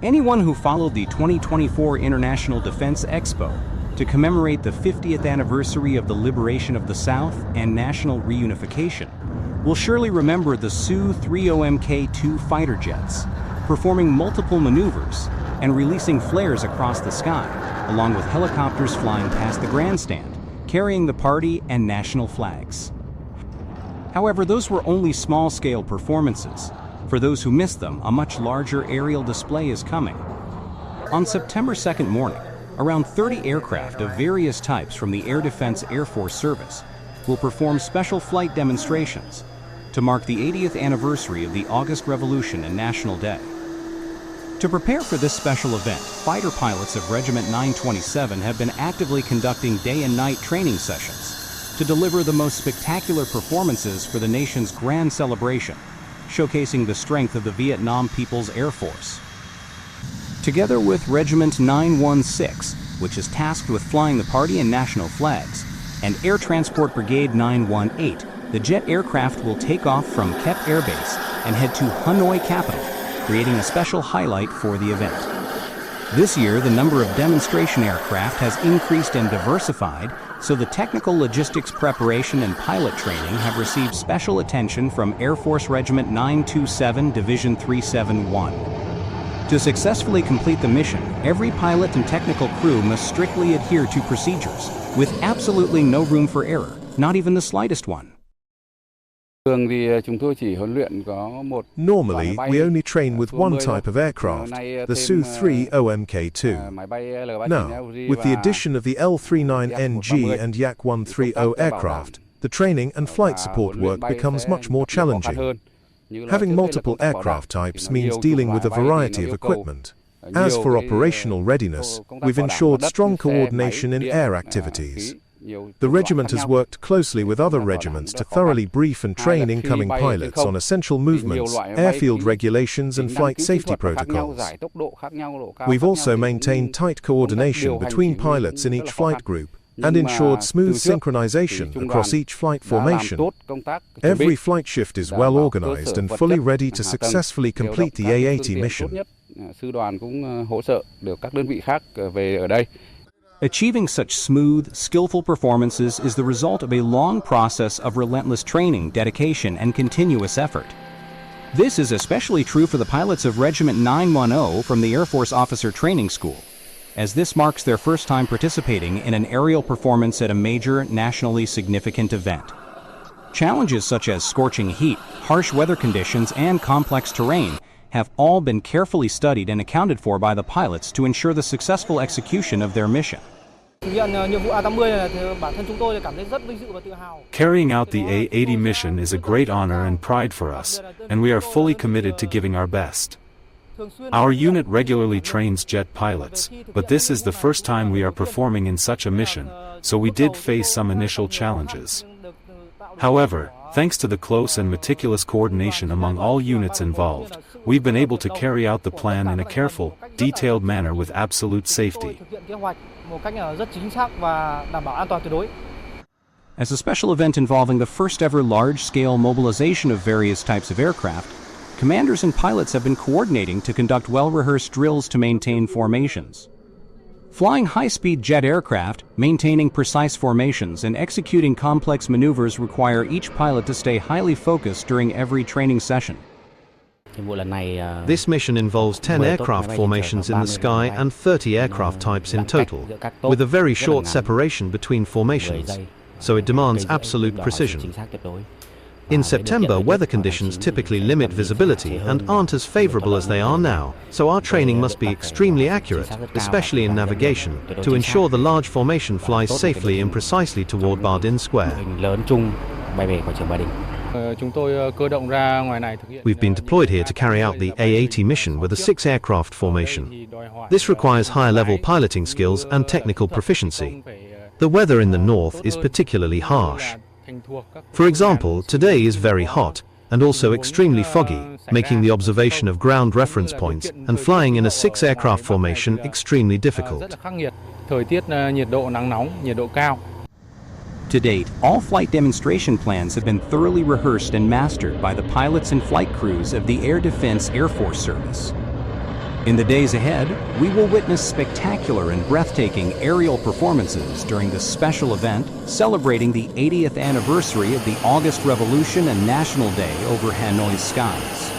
Anyone who followed the 2024 International Defense Expo to commemorate the 50th anniversary of the liberation of the South and national reunification will surely remember the Su-30MK-2 fighter jets, performing multiple maneuvers and releasing flares across the sky, along with helicopters flying past the grandstand, carrying the party and national flags. However, those were only small-scale performances. For those who missed them, a much larger aerial display is coming. On September 2nd morning, around 30 aircraft of various types from the Air Defense Air Force Service will perform special flight demonstrations to mark the 80th anniversary of the August Revolution and National Day. To prepare for this special event, fighter pilots of Regiment 927 have been actively conducting day and night training sessions to deliver the most spectacular performances for the nation's grand celebration, showcasing the strength of the Vietnam People's Air Force. Together with Regiment 916, which is tasked with flying the party and national flags, and Air Transport Brigade 918, the jet aircraft will take off from Kep Air Base and head to Hanoi capital, creating a special highlight for the event. This year, the number of demonstration aircraft has increased and diversified, so the technical logistics preparation and pilot training have received special attention from Air Force Regiment 927 Division 371. To successfully complete the mission, every pilot and technical crew must strictly adhere to procedures, with absolutely no room for error, not even the slightest one. Normally, we only train with one type of aircraft, the Su-30MK-2. Now, with the addition of the L-39NG and Yak-130 aircraft, the training and flight support work becomes much more challenging. Having multiple aircraft types means dealing with a variety of equipment. As for operational readiness, we've ensured strong coordination in air activities. The regiment has worked closely with other regiments to thoroughly brief and train incoming pilots on essential movements, airfield regulations and flight safety protocols. We've also maintained tight coordination between pilots in each flight group and ensured smooth synchronization across each flight formation. Every flight shift is well organized and fully ready to successfully complete the A-80 mission. Achieving such smooth, skillful performances is the result of a long process of relentless training, dedication, and continuous effort. This is especially true for the pilots of Regiment 910 from the Air Force Officer Training School, as this marks their first time participating in an aerial performance at a major, nationally significant event. Challenges such as scorching heat, harsh weather conditions, and complex terrain have all been carefully studied and accounted for by the pilots to ensure the successful execution of their mission. Carrying out the A-80 mission is a great honor and pride for us, and we are fully committed to giving our best. Our unit regularly trains jet pilots, but this is the first time we are performing in such a mission, so we did face some initial challenges. However, thanks to the close and meticulous coordination among all units involved, we've been able to carry out the plan in a careful, detailed manner with absolute safety. As a special event involving the first ever large-scale mobilization of various types of aircraft, commanders and pilots have been coordinating to conduct well-rehearsed drills to maintain formations. Flying high-speed jet aircraft, maintaining precise formations, and executing complex maneuvers require each pilot to stay highly focused during every training session. This mission involves 10 aircraft formations in the sky and 30 aircraft types in total, with a very short separation between formations, so it demands absolute precision. In September, weather conditions typically limit visibility and aren't as favorable as they are now, so our training must be extremely accurate, especially in navigation, to ensure the large formation flies safely and precisely toward Ba Dinh Square. We've been deployed here to carry out the A-80 mission with a 6-aircraft formation. This requires higher-level piloting skills and technical proficiency. The weather in the north is particularly harsh. For example, today is very hot, and also extremely foggy, making the observation of ground reference points and flying in a 6-aircraft formation extremely difficult. To date, all flight demonstration plans have been thoroughly rehearsed and mastered by the pilots and flight crews of the Air Defense Air Force Service. In the days ahead, we will witness spectacular and breathtaking aerial performances during this special event celebrating the 80th anniversary of the August Revolution and National Day over Hanoi's skies.